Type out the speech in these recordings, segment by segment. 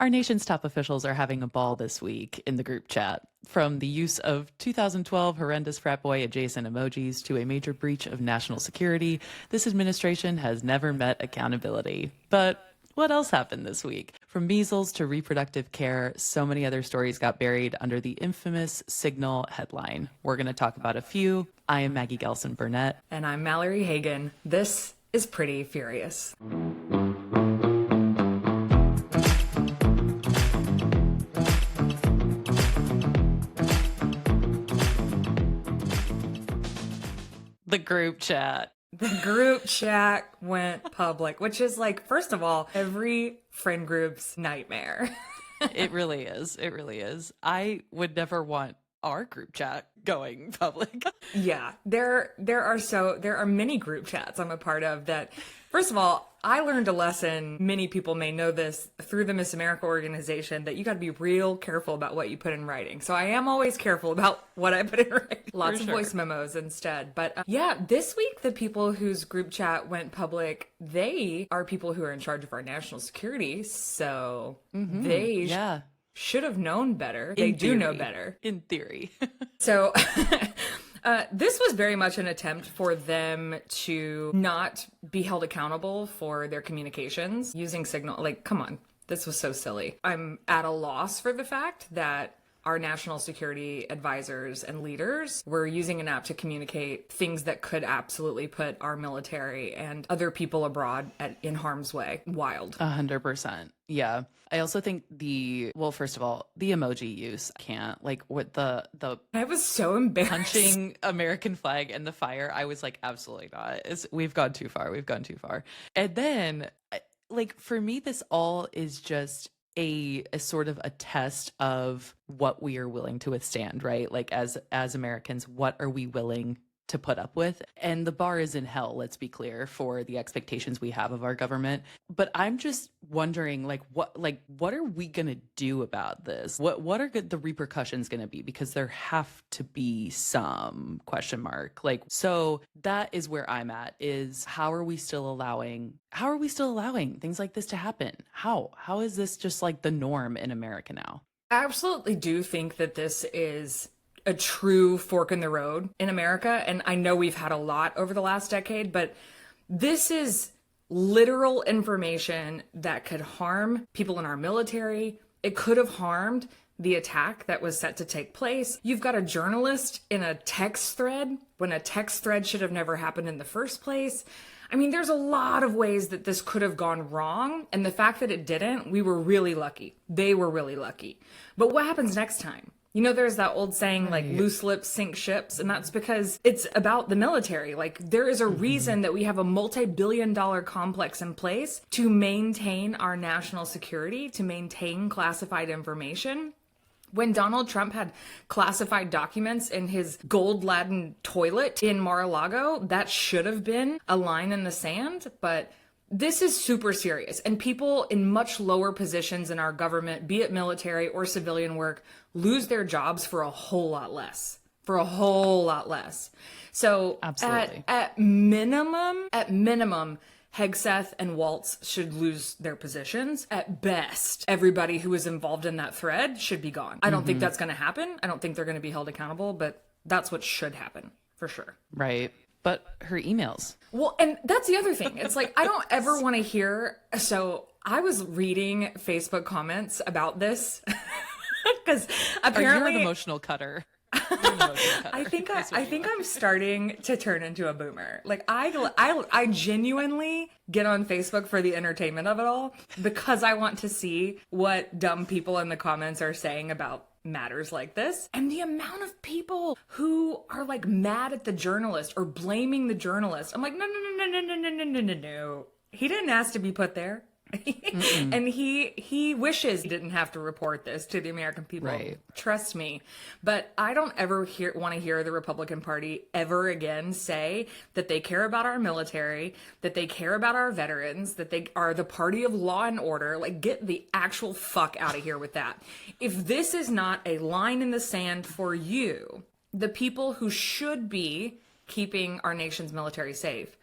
Our nation's top officials are having a ball this week in the group chat. From the use of 2012 horrendous frat boy adjacent emojis to a major breach of national security, this administration has never met accountability. But what else happened this week? From measles to reproductive care, so many other stories got buried under the infamous Signal headline. We're going to talk about a few. I am Maggie Gelson Burnett. And I'm Mallory Hagan. This is Pretty Furious. The group chat. The group chat went public, which is like, first of all, every friend group's nightmare. It really is. It really is. I would never want our group chat going public. Yeah, there are many group chats I'm a part of that, first of all, I learned a lesson, many people may know this, through the Miss America organization, that you got to be real careful about what you put in writing. So I am always careful about what I put in writing. Lots of voice memos instead. But yeah, this week, the people whose group chat went public, they are people who are in charge of our national security. So they should have known better. They do know better. In theory. So this was very much an attempt for them to not be held accountable for their communications using Signal. Like, come on, this was so silly. I'm at a loss for the fact that our national security advisors and leaders were using an app to communicate things that could absolutely put our military and other people abroad in harm's way. Wild. 100%. Yeah. I also think first of all, the emoji use can't, like, with the I was so embarrassed. Punching American flag in the fire. I was like, absolutely not. We've gone too far. We've gone too far. And then, like, for me, this all is just a sort of a test of what we are willing to withstand, right? Like, as Americans, what are we willing to put up with? And the bar is in hell, let's be clear, for the expectations we have of our government. But I'm just wondering, what are we gonna do about this? What are the repercussions gonna be? Because there have to be some question mark. Like, so that is where I'm at, is how are we still allowing things like this to happen? How is this just like the norm in America now? I absolutely do think that this is a true fork in the road in America. And I know we've had a lot over the last decade, but this is literal information that could harm people in our military. It could have harmed the attack that was set to take place. You've got a journalist in a text thread when a text thread should have never happened in the first place. I mean, there's a lot of ways that this could have gone wrong. And the fact that it didn't, we were really lucky. They were really lucky. But what happens next time? You know, there's that old saying, like, loose lips sink ships, and that's because it's about the military. Like, there is a reason that we have a multi-billion-dollar complex in place to maintain our national security, to maintain classified information. When Donald Trump had classified documents in his gold-laden toilet in Mar-a-Lago, that should have been a line in the sand, but this is super serious, and people in much lower positions in our government, be it military or civilian work, lose their jobs for a whole lot less. So absolutely. At minimum, Hegseth and Waltz should lose their positions. At best, everybody who was involved in that thread should be gone. I don't think that's going to happen. I don't think they're going to be held accountable, but that's what should happen for sure. Right. But her emails. Well, and that's the other thing. It's like, I don't ever want to hear. So I was reading Facebook comments about this because apparently you're an emotional cutter. I think I'm starting to turn into a boomer. Like, I genuinely get on Facebook for the entertainment of it all because I want to see what dumb people in the comments are saying about matters like this. And the amount of people who are like mad at the journalist or blaming the journalist. I'm like, no. He didn't ask to be put there. And he wishes he didn't have to report this to the American people. Right. Trust me. But I don't ever want to hear the Republican Party ever again say that they care about our military, that they care about our veterans, that they are the party of law and order. Like, get the actual fuck out of here with that. If this is not a line in the sand for you, the people who should be keeping our nation's military safe,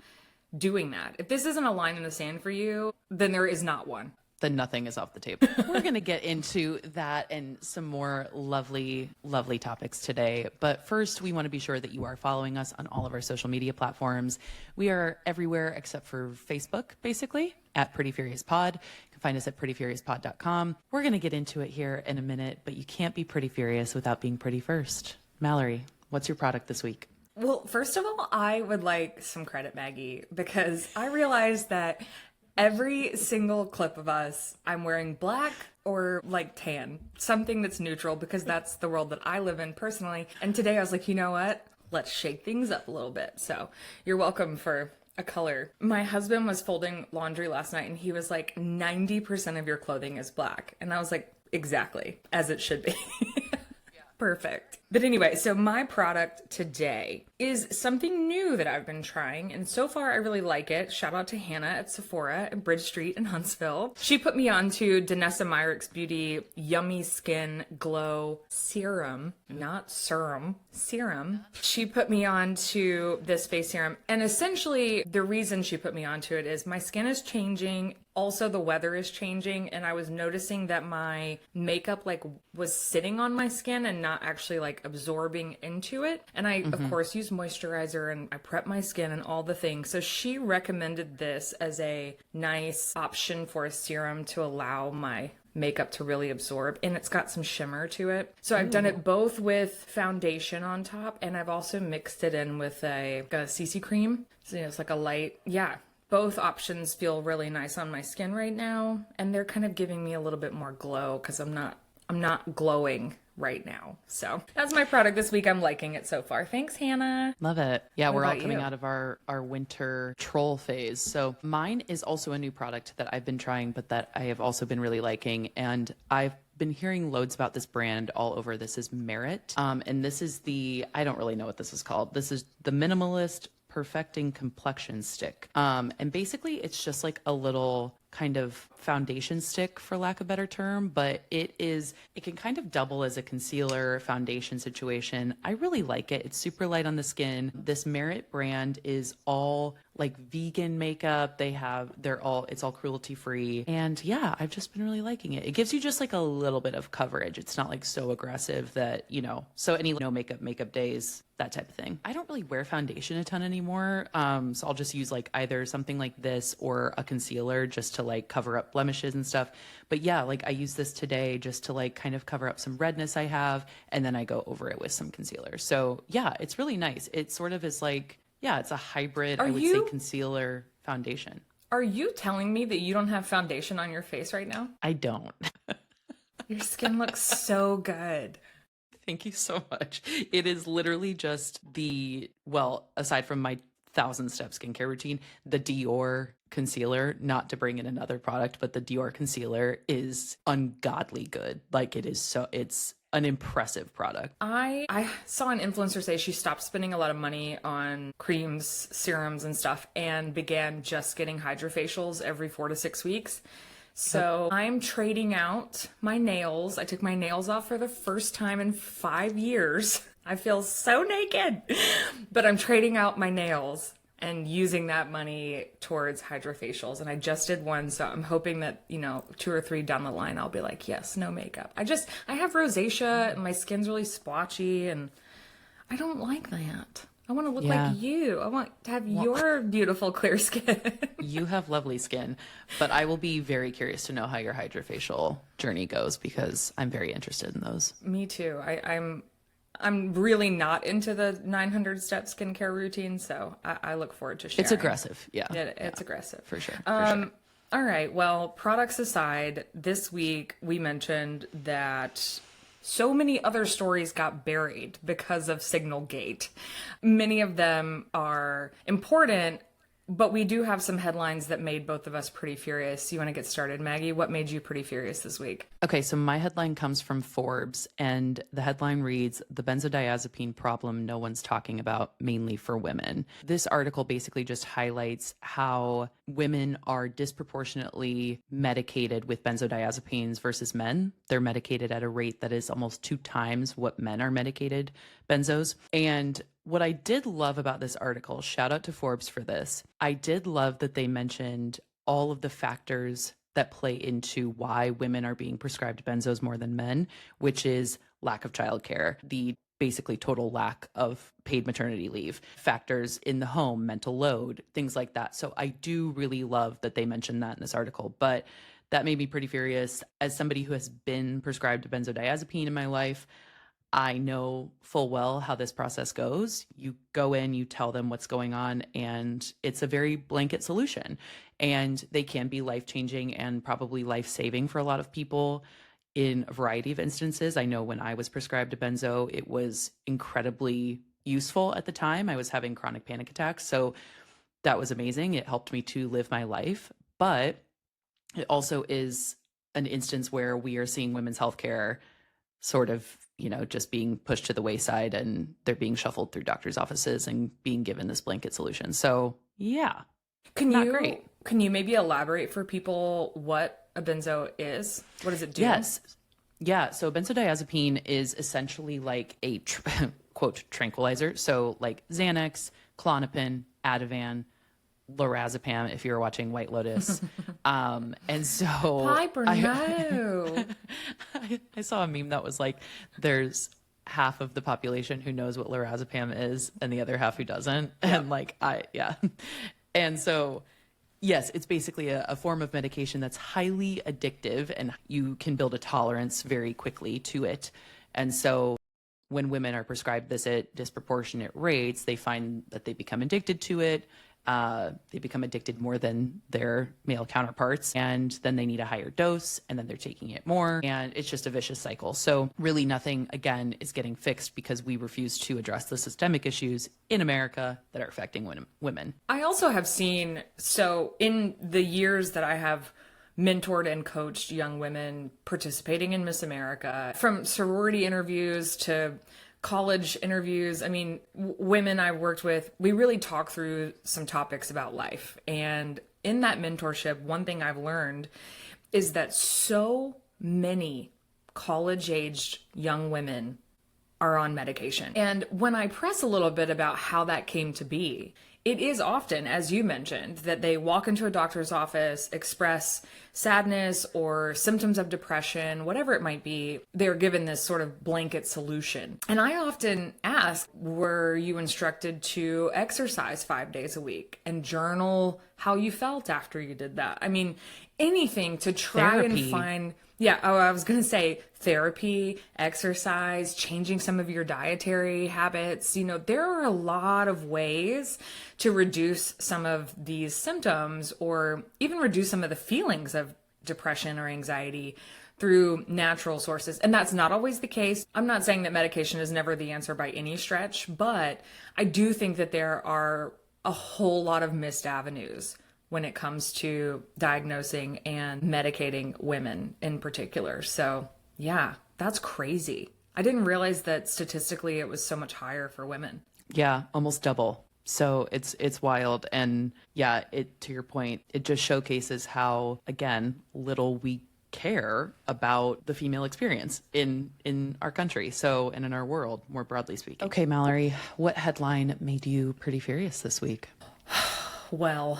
doing that. If this isn't a line in the sand for you, then there is not one. then nothing is off the table. We're going to get into that and some more lovely, lovely topics today. But first, we want to be sure that you are following us on all of our social media platforms. We are everywhere except for Facebook, basically, at Pretty Furious Pod. You can find us at prettyfuriouspod.com. We're going to get into it here in a minute, but you can't be pretty furious without being pretty first. Mallory, what's your product this week? Well, first of all, I would like some credit, Maggie, because I realized that every single clip of us, I'm wearing black or like tan, something that's neutral, because that's the world that I live in personally. And today I was like, you know what? Let's shake things up a little bit. So you're welcome for a color. My husband was folding laundry last night and he was like, 90% of your clothing is black. And I was like, exactly, as it should be. Perfect. But anyway, so my product today is something new that I've been trying, and so far I really like it. Shout out to Hannah at Sephora at Bridge Street in Huntsville. She put me on to Danessa Myrick's Beauty Yummy Skin Glow Serum, not serum, serum. She put me on to this face serum, and essentially the reason she put me onto it is my skin is changing. Also, the weather is changing, and I was noticing that my makeup like was sitting on my skin and not actually like absorbing into it. And I, of course, use moisturizer and I prep my skin and all the things. So she recommended this as a nice option for a serum to allow my makeup to really absorb, and it's got some shimmer to it. So I've done it both with foundation on top, and I've also mixed it in with a CC cream. So it's like a light, both options feel really nice on my skin right now, and they're kind of giving me a little bit more glow because I'm not glowing right now. So that's my product this week. I'm liking it so far. Thanks, Hannah. Love it. Yeah, we're all about coming you? out of our winter troll phase. So mine is also a new product that I've been trying, but that I have also been really liking. And I've been hearing loads about this brand all over. This is Merit. And this is I don't really know what this is called. This is the Minimalist Perfecting Complexion Stick. And basically it's just like a little kind of foundation stick, for lack of a better term, but it can kind of double as a concealer foundation situation. I really like it. It's super light on the skin. This Merit brand is all like vegan makeup. It's all cruelty free. And yeah, I've just been really liking it. It gives you just like a little bit of coverage. It's not like so aggressive that, so any no makeup days, that type of thing. I don't really wear foundation a ton anymore. So I'll just use like either something like this or a concealer just to like cover up blemishes and stuff. But yeah, like I use this today just to like kind of cover up some redness I have, and then I go over it with some concealer. So yeah, it's really nice. It sort of is like, yeah, it's a hybrid, I would say, concealer foundation. Are you telling me that you don't have foundation on your face right now? I don't. Your skin looks so good. Thank you so much. It is literally just aside from my 1,000-step skincare routine, the Dior concealer, not to bring in another product, but the Dior concealer is ungodly good. Like it's an impressive product. I saw an influencer say she stopped spending a lot of money on creams, serums, and stuff, and began just getting hydrofacials every 4 to 6 weeks. So I'm trading out my nails. I took my nails off for the first time in 5 years. I feel so naked, but I'm trading out my nails and using that money towards hydrofacials. And I just did one, so I'm hoping that, 2 or 3 down the line, I'll be like, yes, no makeup. I have rosacea and my skin's really splotchy, and I don't like that. I want to look like you. I want to have your beautiful clear skin. You have lovely skin, but I will be very curious to know how your hydrofacial journey goes because I'm very interested in those. Me too. I'm really not into the 900-step skincare routine, so I look forward to sharing. It's aggressive, yeah. It's aggressive. For sure. All right, well, products aside, this week we mentioned that so many other stories got buried because of SignalGate. Many of them are important, but we do have some headlines that made both of us pretty furious. You want to get started, Maggie? What made you pretty furious this week? Okay, so my headline comes from Forbes, and the headline reads, "The benzodiazepine problem no one's talking about, mainly for women." This article basically just highlights how women are disproportionately medicated with benzodiazepines versus men. They're medicated at a rate that is almost 2 times what men are medicated benzos. And what I did love about this article, shout out to Forbes for this, I did love that they mentioned all of the factors that play into why women are being prescribed benzos more than men, which is lack of childcare, the basically total lack of paid maternity leave, factors in the home, mental load, things like that. So I do really love that they mentioned that in this article, but that made me pretty furious. As somebody who has been prescribed benzodiazepine in my life, I know full well how this process goes. You go in, you tell them what's going on, and it's a very blanket solution. And they can be life-changing and probably life-saving for a lot of people in a variety of instances. I know when I was prescribed a benzo, it was incredibly useful at the time. I was having chronic panic attacks, so that was amazing. It helped me to live my life. But it also is an instance where we are seeing women's healthcare sort of, just being pushed to the wayside, and they're being shuffled through doctors' offices and being given this blanket solution. So yeah, not great. Can you maybe elaborate for people what a benzo is? What does it do? Yes. Yeah. So benzodiazepine is essentially like a quote tranquilizer. So like Xanax, Klonopin, Ativan, lorazepam, if you're watching White Lotus. And so Piper, no. I saw a meme that was like, there's half of the population who knows what lorazepam is and the other half who doesn't. Yep. And yeah. And so, yes, it's basically a form of medication that's highly addictive, and you can build a tolerance very quickly to it. And so when women are prescribed this at disproportionate rates, they find that they become addicted to it. They become addicted more than their male counterparts, and then they need a higher dose, and then they're taking it more, and it's just a vicious cycle. So really nothing, again, is getting fixed because we refuse to address the systemic issues in America that are affecting women. I also have seen, so in the years that I have mentored and coached young women participating in Miss America, from sorority interviews to college interviews. I mean, women I worked with, we really talk through some topics about life. And in that mentorship, one thing I've learned is that so many college-aged young women are on medication. And when I press a little bit about how that came to be, it is often, as you mentioned, that they walk into a doctor's office, express sadness or symptoms of depression, whatever it might be. They're given this sort of blanket solution. And I often ask, were you instructed to exercise 5 days a week and journal how you felt after you did that? I mean, anything to try and find... Yeah, I was going to say therapy, exercise, changing some of your dietary habits. There are a lot of ways to reduce some of these symptoms or even reduce some of the feelings of depression or anxiety through natural sources. And that's not always the case. I'm not saying that medication is never the answer by any stretch, but I do think that there are a whole lot of missed avenues when it comes to diagnosing and medicating women in particular. So yeah, that's crazy. I didn't realize that statistically it was so much higher for women. Yeah, almost double. So it's wild. And yeah, to your point, it just showcases how, again, little we care about the female experience in our country. So, and in our world, more broadly speaking. Okay, Mallory, what headline made you pretty furious this week? Well,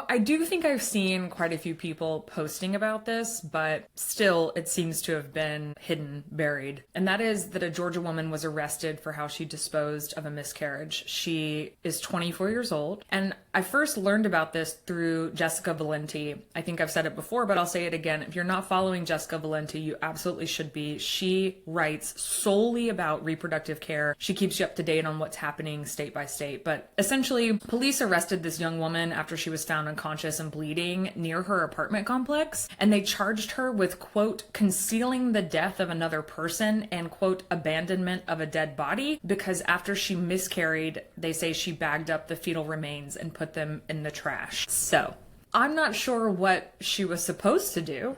I do think I've seen quite a few people posting about this, but still it seems to have been hidden, buried. And that is that a Georgia woman was arrested for how she disposed of a miscarriage. She is 24 years old. And I first learned about this through Jessica Valenti. I think I've said it before, but I'll say it again. If you're not following Jessica Valenti, you absolutely should be. She writes solely about reproductive care. She keeps you up to date on what's happening state by state. But essentially, police arrested this young woman after she was found unconscious and bleeding near her apartment complex. And they charged her with, quote, concealing the death of another person and, quote, abandonment of a dead body, because after she miscarried, they say she bagged up the fetal remains and put them in the trash. So I'm not sure what she was supposed to do.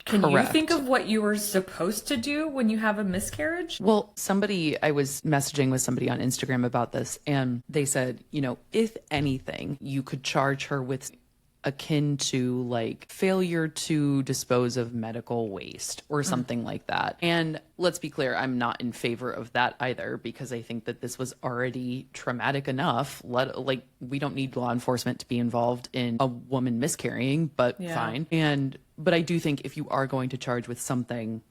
Can Correct. You think of what you were supposed to do when you have a miscarriage? Well, I was messaging with somebody on Instagram about this, and they said, if anything, you could charge her with akin to like failure to dispose of medical waste or something like that. And let's be clear, I'm not in favor of that either, because I think that this was already traumatic enough. We don't need law enforcement to be involved in a woman miscarrying, but fine. But I do think if you are going to charge with something,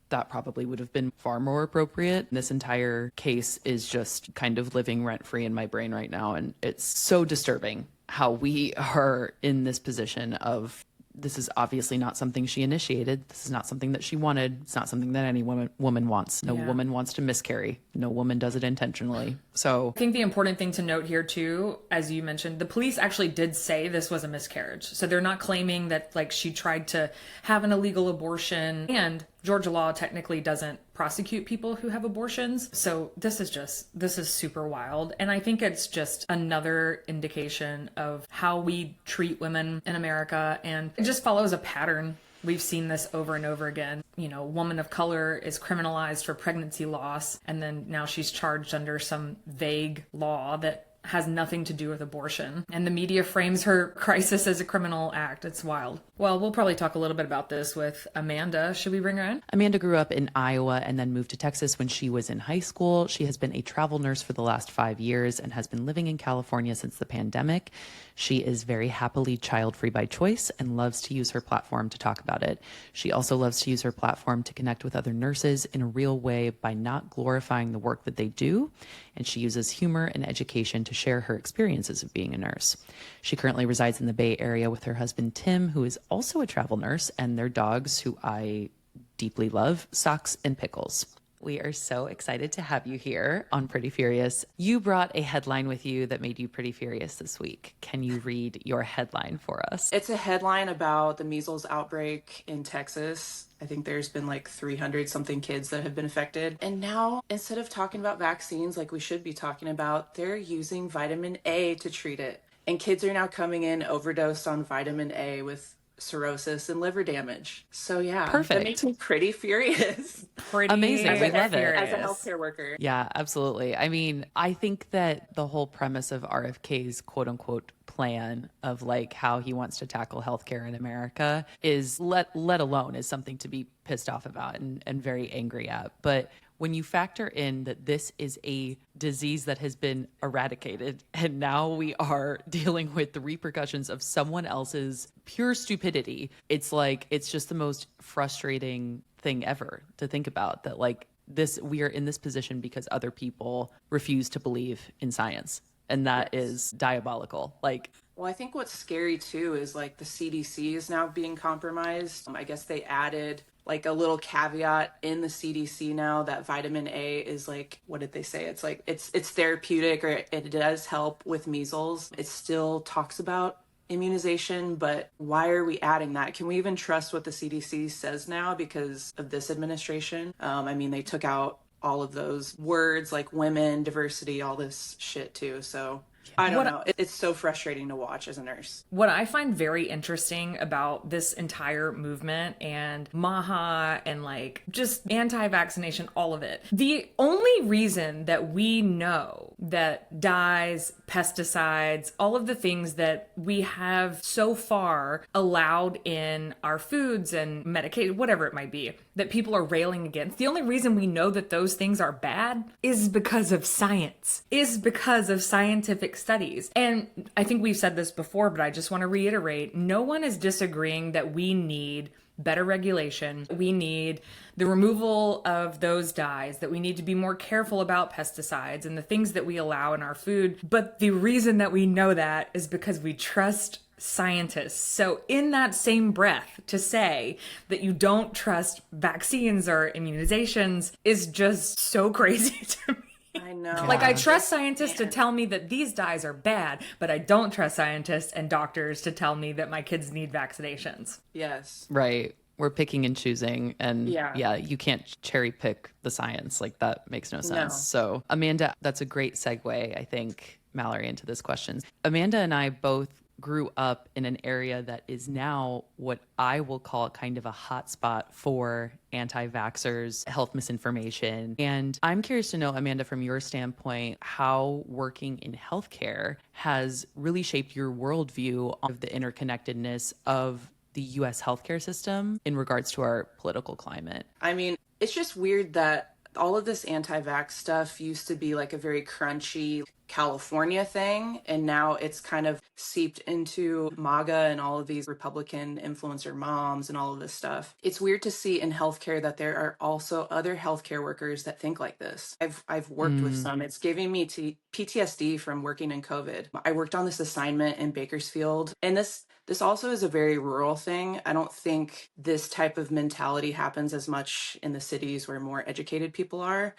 that probably would have been far more appropriate. This entire case is just kind of living rent-free in my brain right now, and it's so disturbing how we are in this position of, this is obviously not something she initiated. This is not something that she wanted. It's not something that any woman wants. No woman wants to miscarry. No woman does it intentionally. So I think the important thing to note here too, as you mentioned, the police actually did say this was a miscarriage. So they're not claiming that like she tried to have an illegal abortion, and Georgia law technically doesn't prosecute people who have abortions. So this is super wild. And I think it's just another indication of how we treat women in America. And it just follows a pattern. We've seen this over and over again. You know, woman of color is criminalized for pregnancy loss, and then now she's charged under some vague law that has nothing to do with abortion. And the media frames her crisis as a criminal act. It's wild. Well, we'll probably talk a little bit about this with Amanda. Should we bring her in? Amanda grew up in Iowa and then moved to Texas when she was in high school. She has been a travel nurse for the last 5 years and has been living in California since the pandemic. She is very happily child-free by choice and loves to use her platform to talk about it. She also loves to use her platform to connect with other nurses in a real way by not glorifying the work that they do. And she uses humor and education to share her experiences of being a nurse. She currently resides in the Bay Area with her husband, Tim, who is also a travel nurse, and their dogs, who I deeply love, Socks and Pickles. We are so excited to have you here on Pretty Furious. You brought a headline with you that made you pretty furious this week. Can you read your headline for us? It's a headline about the measles outbreak in Texas. I think there's been like 300 something kids that have been affected. And now, instead of talking about vaccines like we should be talking about, they're using vitamin A to treat it. And kids are now coming in overdosed on vitamin A with cirrhosis and liver damage. So yeah, perfect. That makes me pretty furious. Pretty amazing. We love it. As a healthcare worker. Yeah, absolutely. I mean, I think that the whole premise of RFK's quote unquote plan of like how he wants to tackle healthcare in America is let alone is something to be pissed off about and very angry at. But when you factor in that this is a disease that has been eradicated and now we are dealing with the repercussions of someone else's pure stupidity, it's like, it's just the most frustrating thing ever to think about, that like this, we are in this position because other people refuse to believe in science. And that is diabolical. Like, well, I think what's scary too is like the CDC is now being compromised. I guess they added like a little caveat in the CDC now that vitamin A is like, what did they say? It's like, it's therapeutic, or it does help with measles. It still talks about immunization, but why are we adding that? Can we even trust what the CDC says now because of this administration? I mean, they took out all of those words like women, diversity, all this shit too. So I don't know. It's so frustrating to watch as a nurse. What I find very interesting about this entire movement and MAHA and like just anti-vaccination, all of it. The only reason that we know that dyes, pesticides, all of the things that we have so far allowed in our foods and medicated, whatever it might be, that people are railing against. The only reason we know that those things are bad is because of science, is because of scientific studies. And I think we've said this before, but I just want to reiterate, no one is disagreeing that we need better regulation. We need the removal of those dyes, that we need to be more careful about pesticides and the things that we allow in our food. But the reason that we know that is because we trust scientists. So in that same breath, to say that you don't trust vaccines or immunizations is just so crazy to me. I know. Like, I trust scientists to tell me that these dyes are bad, but I don't trust scientists and doctors to tell me that my kids need vaccinations. Yes. right. We're picking and choosing, and Yeah. you can't cherry pick the science. Like, that makes no sense. No. So Amanda, that's a great segue, I think, Mallory, into this question. Amanda and I both grew up in an area that is now what I will call kind of a hotspot for anti-vaxxers, health misinformation. And I'm curious to know, Amanda, from your standpoint, how working in healthcare has really shaped your worldview of the interconnectedness of the US healthcare system in regards to our political climate. I mean, it's just weird that all of this anti-vax stuff used to be like a very crunchy California thing, and now it's kind of seeped into MAGA and all of these Republican influencer moms and all of this stuff. It's weird to see in healthcare that there are also other healthcare workers that think like this. I've worked with some. It's giving me PTSD from working in COVID. I worked on this assignment in Bakersfield, and this also is a very rural thing. I don't think this type of mentality happens as much in the cities where more educated people are.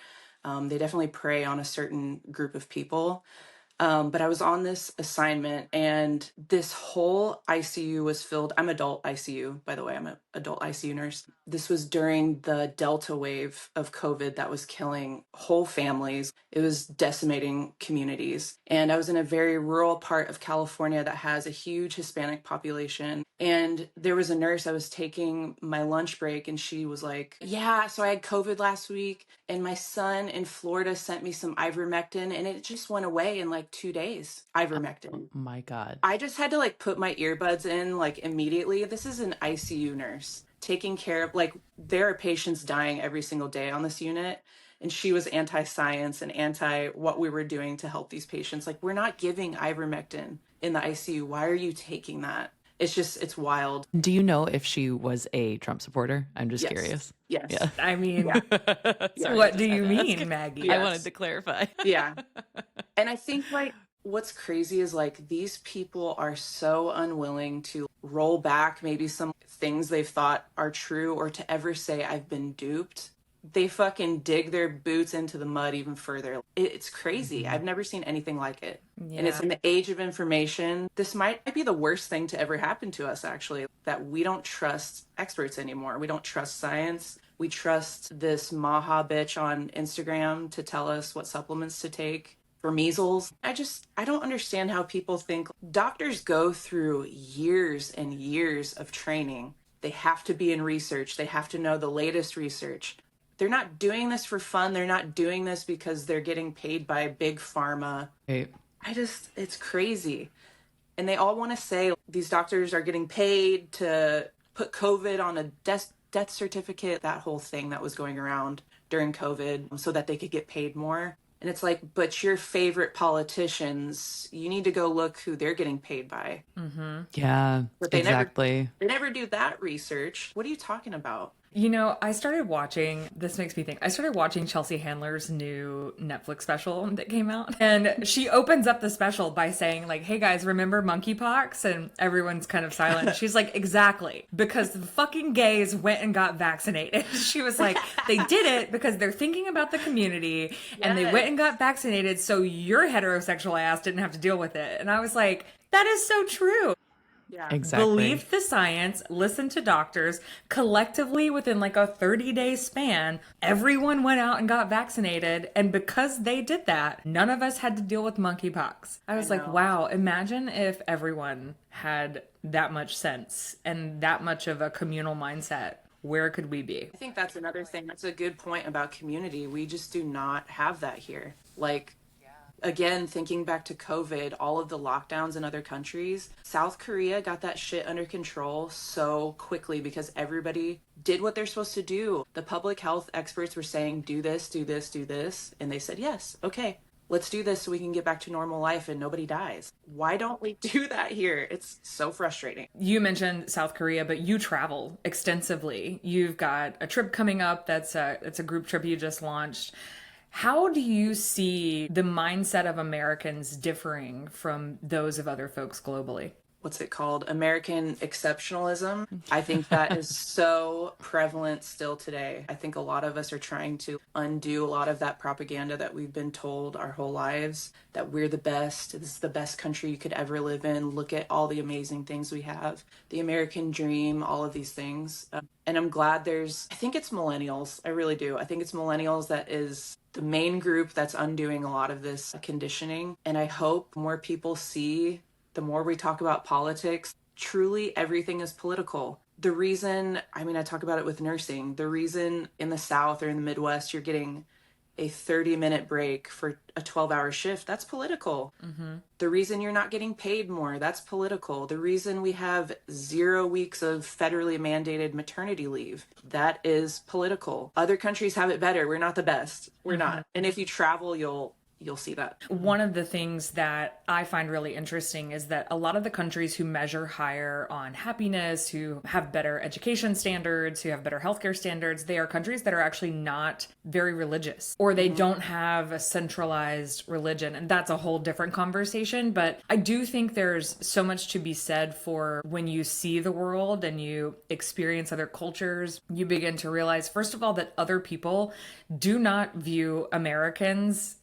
They definitely prey on a certain group of people. But I was on this assignment and this whole ICU was filled. I'm adult ICU, by the way. I'm an adult ICU nurse. This was during the Delta wave of COVID that was killing whole families. It was decimating communities. And I was in a very rural part of California that has a huge Hispanic population. And there was a nurse, I was taking my lunch break, and she was like, yeah, so I had COVID last week, and my son in Florida sent me some ivermectin, and it just went away in like 2 days. Ivermectin. Oh my God. I just had to like put my earbuds in like immediately. This is an ICU nurse taking care of, like, there are patients dying every single day on this unit. And she was anti-science and anti what we were doing to help these patients. Like, we're not giving ivermectin in the ICU. Why are you taking that? It's wild. Do you know if she was a Trump supporter? I'm just curious. Yes. Yeah. I mean, Yeah. what do you mean, Maggie? Yes. I wanted to clarify. Yeah. And I think like what's crazy is like these people are so unwilling to roll back maybe some things they've thought are true or to ever say I've been duped. They fucking dig their boots into the mud even further. It's crazy. I've never seen anything like it. Yeah. And it's in the age of information. This might be the worst thing to ever happen to us, actually, that we don't trust experts anymore. We don't trust science. We trust this Maha bitch on Instagram to tell us what supplements to take for measles. I don't understand how people think. Doctors go through years and years of training. They have to be in research. They have to know the latest research. They're not doing this for fun. They're not doing this because they're getting paid by big pharma. Right. It's crazy. And they all want to say these doctors are getting paid to put COVID on a death certificate, that whole thing that was going around during COVID so that they could get paid more. And it's like, but your favorite politicians, you need to go look who they're getting paid by. Mm-hmm. Yeah, But they exactly. They never do that research. What are you talking about? You know, I started watching Chelsea Handler's new Netflix special that came out. And she opens up the special by saying, like, hey guys, remember monkeypox? And everyone's kind of silent. She's like, exactly. Because the fucking gays went and got vaccinated. She was like, they did it because they're thinking about the community and they went and got vaccinated so your heterosexual ass didn't have to deal with it. And I was like, that is so true. Yeah. Exactly. Believe the science, listen to doctors. Collectively, within like a 30-day span, everyone went out and got vaccinated. And because they did that, none of us had to deal with monkeypox. I was like, wow, imagine if everyone had that much sense and that much of a communal mindset. Where could we be? I think that's another thing. That's a good point about community. We just do not have that here. Like, again, thinking back to COVID, all of the lockdowns in other countries, South Korea got that shit under control so quickly because everybody did what they're supposed to do. The public health experts were saying, do this, do this, do this. And they said, yes, okay, let's do this so we can get back to normal life and nobody dies. Why don't we do that here? It's so frustrating. You mentioned South Korea, but you travel extensively. You've got a trip coming up that's a group trip you just launched. How do you see the mindset of Americans differing from those of other folks globally? What's it called? American exceptionalism. I think that is so prevalent still today. I think a lot of us are trying to undo a lot of that propaganda that we've been told our whole lives, that we're the best. This is the best country you could ever live in. Look at all the amazing things we have. The American dream, all of these things. And I'm glad I think it's millennials. I really do. I think it's millennials that is the main group that's undoing a lot of this conditioning. And I hope more people see the more we talk about politics, truly everything is political. The reason, I mean, I talk about it with nursing, the reason in the South or in the Midwest you're getting a 30-minute break for a 12-hour shift, that's political. The reason you're not getting paid more, that's political. The reason we have 0 weeks of federally mandated maternity leave, that is political. Other countries have it better. We're not the best. We're not. And if you travel, you'll see that. One of the things that I find really interesting is that a lot of the countries who measure higher on happiness, who have better education standards, who have better healthcare standards, they are countries that are actually not very religious, or they don't have a centralized religion. And that's a whole different conversation. But I do think there's so much to be said for when you see the world and you experience other cultures, you begin to realize, first of all, that other people do not view Americans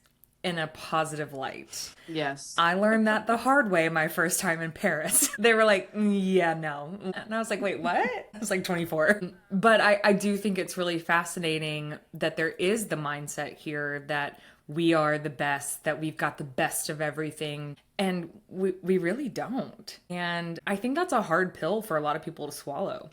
in a positive light. Yes. I learned that the hard way my first time in Paris. They were like, yeah, no. And I was like, wait, what? I was like 24. But I do think it's really fascinating that there is the mindset here that we are the best, that we've got the best of everything. And we really don't. And I think that's a hard pill for a lot of people to swallow,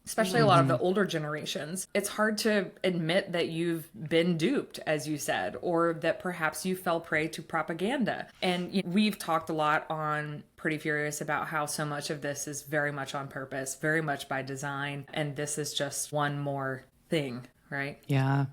especially a lot of the older generations. It's hard to admit that you've been duped, as you said, or that perhaps you fell prey to propaganda. And we've talked a lot on Pretty Furious about how so much of this is very much on purpose, very much by design. And this is just one more thing, right? Yeah,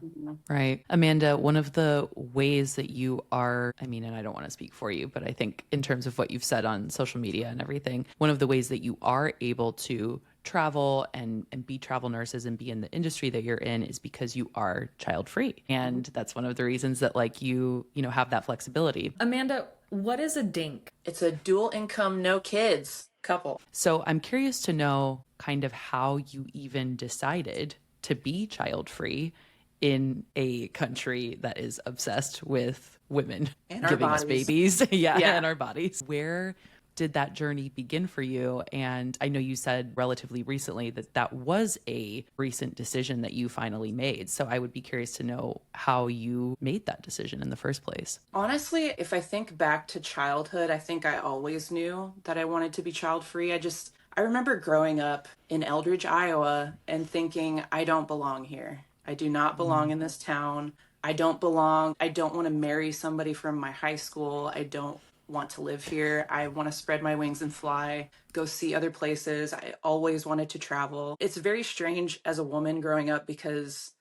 right. Amanda, one of the ways that you are, I mean, and I don't want to speak for you, but I think in terms of what you've said on social media and everything, one of the ways that you are able to travel and be travel nurses and be in the industry that you're in is because you are child free. And that's one of the reasons that like you have that flexibility. Amanda, what is a DINK? It's a dual income, no kids couple. So I'm curious to know kind of how you even decided to be child free in a country that is obsessed with women And our giving us bodies. babies. yeah, Yeah. and our bodies. Where did that journey begin for you? And I know you said relatively recently that was a recent decision that you finally made. So I would be curious to know how you made that decision in the first place. Honestly, if I think back to childhood, I think I always knew that I wanted to be child free. I remember growing up in Eldridge, Iowa, and thinking, I don't belong here. I do not belong in this town. I don't belong. I don't want to marry somebody from my high school. I don't want to live here. I want to spread my wings and fly, go see other places. I always wanted to travel. It's very strange as a woman growing up because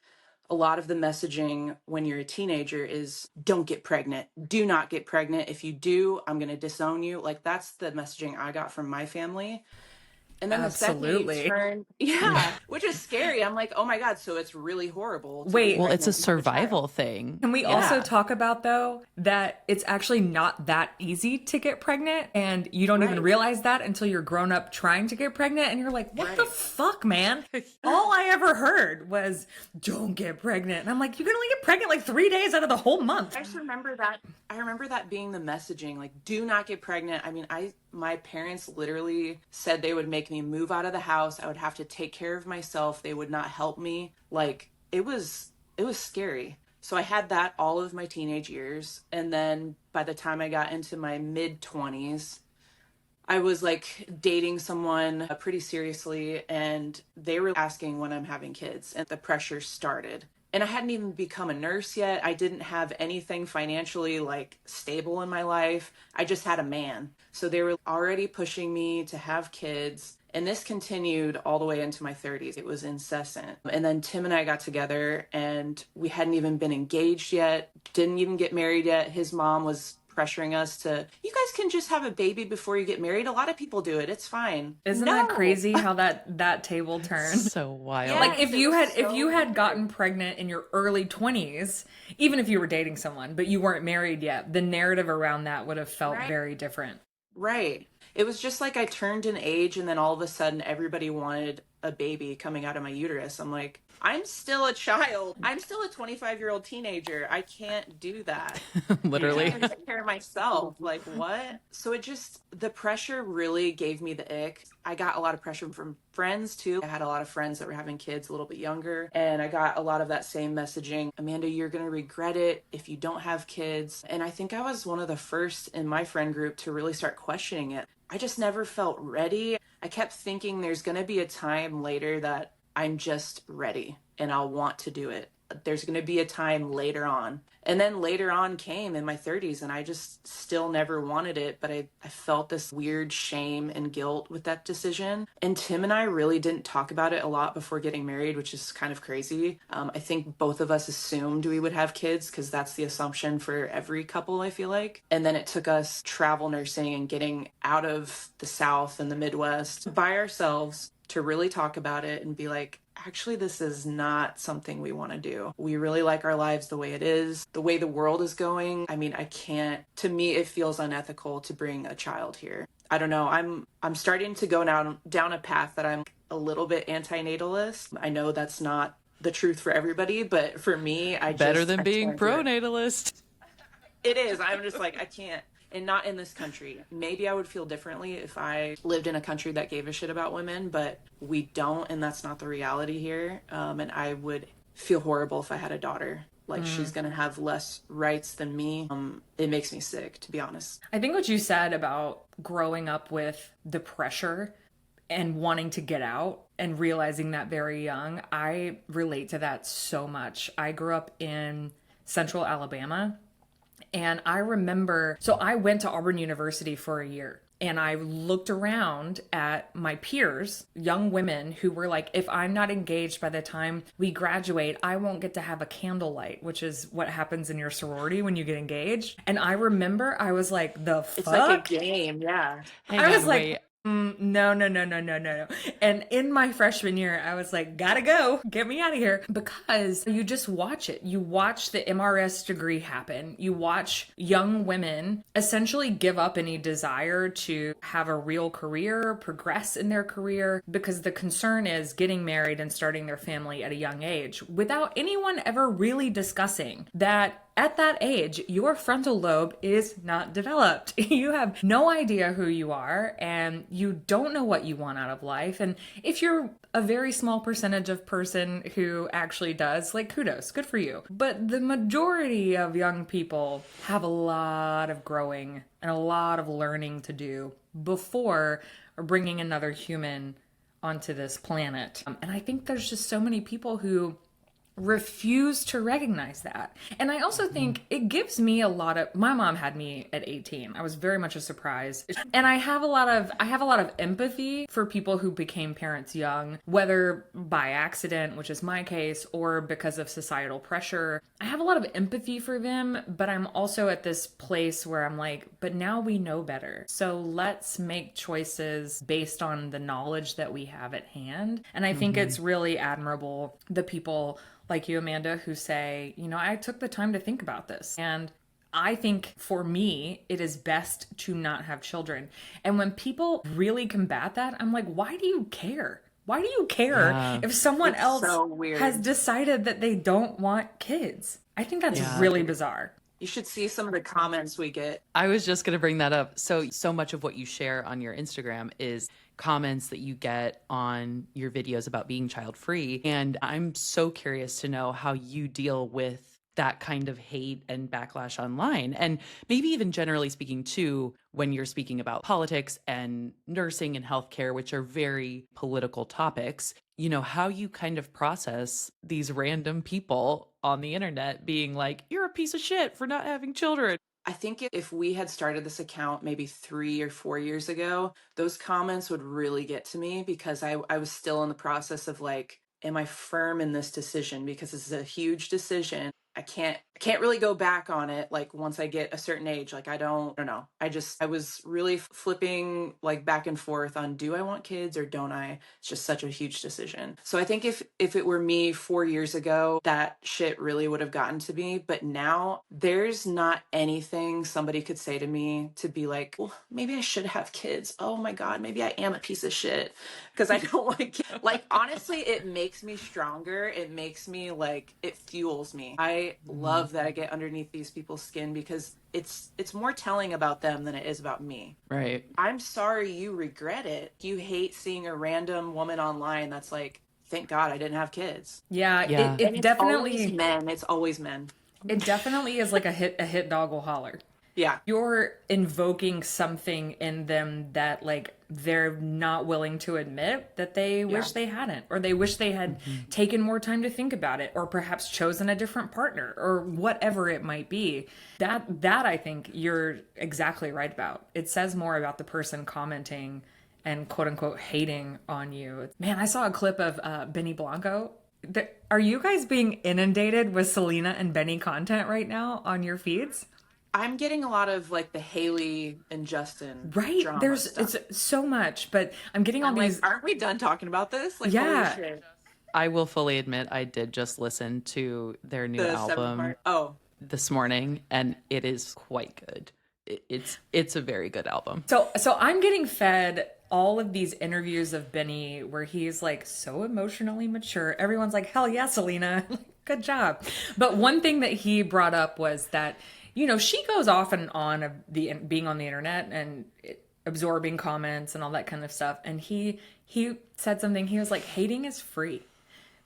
a lot of the messaging when you're a teenager is don't get pregnant. Do not get pregnant. If you do, I'm going to disown you. Like that's the messaging I got from my family. And then Absolutely. the second you turn, which is scary. I'm like, oh my God, so it's really horrible. Wait. Well, it's a pregnant and have child. survival thing. Can we also talk about, though, that it's actually not that easy to get pregnant, and you don't even Right. realize that until you're grown up trying to get pregnant, and you're like, what the Right. fuck, man? All I ever heard was, don't get pregnant. And I'm like, you can only get pregnant like 3 days out of the whole month. I just remember that. I remember that being the messaging, like, do not get pregnant. I mean, my parents literally said they would make me move out of the house. I would have to take care of myself. They would not help me. Like, it was scary. So I had that all of my teenage years. And then by the time I got into my mid-20s, I was like dating someone pretty seriously, and they were asking when I'm having kids, and the pressure started. And I hadn't even become a nurse yet. I didn't have anything financially like stable in my life. I just had a man. So they were already pushing me to have kids. And this continued all the way into my 30s. It was incessant. And then Tim and I got together, and we hadn't even been engaged yet, didn't even get married yet. His mom was pressuring us to, you guys can just have a baby before you get married. A lot of people do it. It's fine. Isn't No. that crazy how that table turned? So wild. Yeah. Like if it you was had so if you had weird. gotten pregnant in your early 20s, even if you were dating someone but you weren't married yet, the narrative around that would have felt Right. very different. Right. It was just like I turned an age, and then all of a sudden everybody wanted a baby coming out of my uterus. I'm like, I'm still a child. I'm still a 25-year-old teenager. I can't do that. Literally. I can't take care of myself. Like, what? So the pressure really gave me the ick. I got a lot of pressure from friends too. I had a lot of friends that were having kids a little bit younger, and I got a lot of that same messaging. Amanda, you're going to regret it if you don't have kids. And I think I was one of the first in my friend group to really start questioning it. I just never felt ready. I kept thinking there's going to be a time later that I'm just ready and I'll want to do it. There's going to be a time later on. And then later on came in my 30s, and I just still never wanted it. But I felt this weird shame and guilt with that decision. And Tim and I really didn't talk about it a lot before getting married, which is kind of crazy. I think both of us assumed we would have kids because that's the assumption for every couple, I feel like. And then it took us travel nursing and getting out of the South and the Midwest by ourselves to really talk about it and be like, actually, this is not something we want to do. We really like our lives the way it is, the way the world is going. I mean, I can't, to me, it feels unethical to bring a child here. I don't know. I'm starting to go down a path that I'm a little bit anti-natalist. I know that's not the truth for everybody, but for me, Better than being pro-natalist. It is. I'm just like, I can't. And not in this country. Maybe I would feel differently if I lived in a country that gave a shit about women, but we don't, and that's not the reality here. And I would feel horrible if I had a daughter. Like, she's going to have less rights than me. It makes me sick, to be honest. I think what you said about growing up with the pressure and wanting to get out and realizing that very young, I relate to that so much. I grew up in Central Alabama. And I remember, so I went to Auburn University for a year, and I looked around at my peers, young women who were like, if I'm not engaged by the time we graduate, I won't get to have a candlelight, which is what happens in your sorority when you get engaged. And I remember I was like, the fuck? It's like a game, yeah. I was like, no. And in my freshman year, I was like, gotta go, get me out of here. Because you just watch it. You watch the MRS degree happen. You watch young women essentially give up any desire to have a real career, progress in their career, because the concern is getting married and starting their family at a young age without anyone ever really discussing that. At that age, your frontal lobe is not developed. You have no idea who you are, and you don't know what you want out of life. And if you're a very small percentage of person who actually does, like, kudos, good for you. But the majority of young people have a lot of growing and a lot of learning to do before bringing another human onto this planet. And I think there's just so many people who refuse to recognize that. And I also think it gives me a lot of, my mom had me at 18. I was very much a surprise. And I have a lot of empathy for people who became parents young, whether by accident, which is my case, or because of societal pressure. I have a lot of empathy for them, but I'm also at this place where I'm like, but now we know better. So let's make choices based on the knowledge that we have at hand. And I think it's really admirable, the people like you, Amanda, who say, you know, I took the time to think about this. And I think for me, it is best to not have children. And when people really combat that, I'm like, why do you care? Why do you care if someone else has decided that they don't want kids? I think that's really bizarre. You should see some of the comments we get. I was just going to bring that up. So much of what you share on your Instagram is comments that you get on your videos about being child free. And I'm so curious to know how you deal with that kind of hate and backlash online. And maybe even generally speaking too, when you're speaking about politics and nursing and healthcare, which are very political topics, you know, how you kind of process these random people on the internet being like, you're a piece of shit for not having children. I think if we had started this account maybe 3 or 4 years ago, those comments would really get to me because I was still in the process of like, am I firm in this decision? Because this is a huge decision. I can't really go back on it. Like once I get a certain age, like I don't know. I was really flipping like back and forth on, do I want kids or don't I? It's just such a huge decision. So I think if it were me 4 years ago, that shit really would have gotten to me. But now there's not anything somebody could say to me to be like, well, maybe I should have kids. Oh my God, maybe I am a piece of shit because I don't want kids. Like honestly, it makes me stronger. It makes me like, it fuels me. I love that I get underneath these people's skin because it's more telling about them than it is about me. Right. I'm sorry you regret it. You hate seeing a random woman online that's like, thank God I didn't have kids. Yeah. It definitely always men. It's always men. It definitely is like a hit dog will holler. Yeah. You're invoking something in them that like they're not willing to admit that they wish they hadn't, or they wish they had taken more time to think about it, or perhaps chosen a different partner, or whatever it might be. That I think you're exactly right about. It says more about the person commenting and quote unquote hating on you. Man, I saw a clip of Benny Blanco. Are you guys being inundated with Selena and Benny content right now on your feeds? I'm getting a lot of like the Haley and Justin Right? drama There's stuff. it's so much, but I'm getting all I'm these. like, aren't we done talking about this? Like, Yeah. holy shit. I will fully admit I did just listen to their new The seven album part. Oh, this morning, and it is quite good. It's a very good album. So I'm getting fed all of these interviews of Benny where he's like so emotionally mature. Everyone's like, hell yeah, Selena. Good job. But one thing that he brought up was that, you know, she goes off and on of the being on the internet and absorbing comments and all that kind of stuff. And he said something. He was like, hating is free.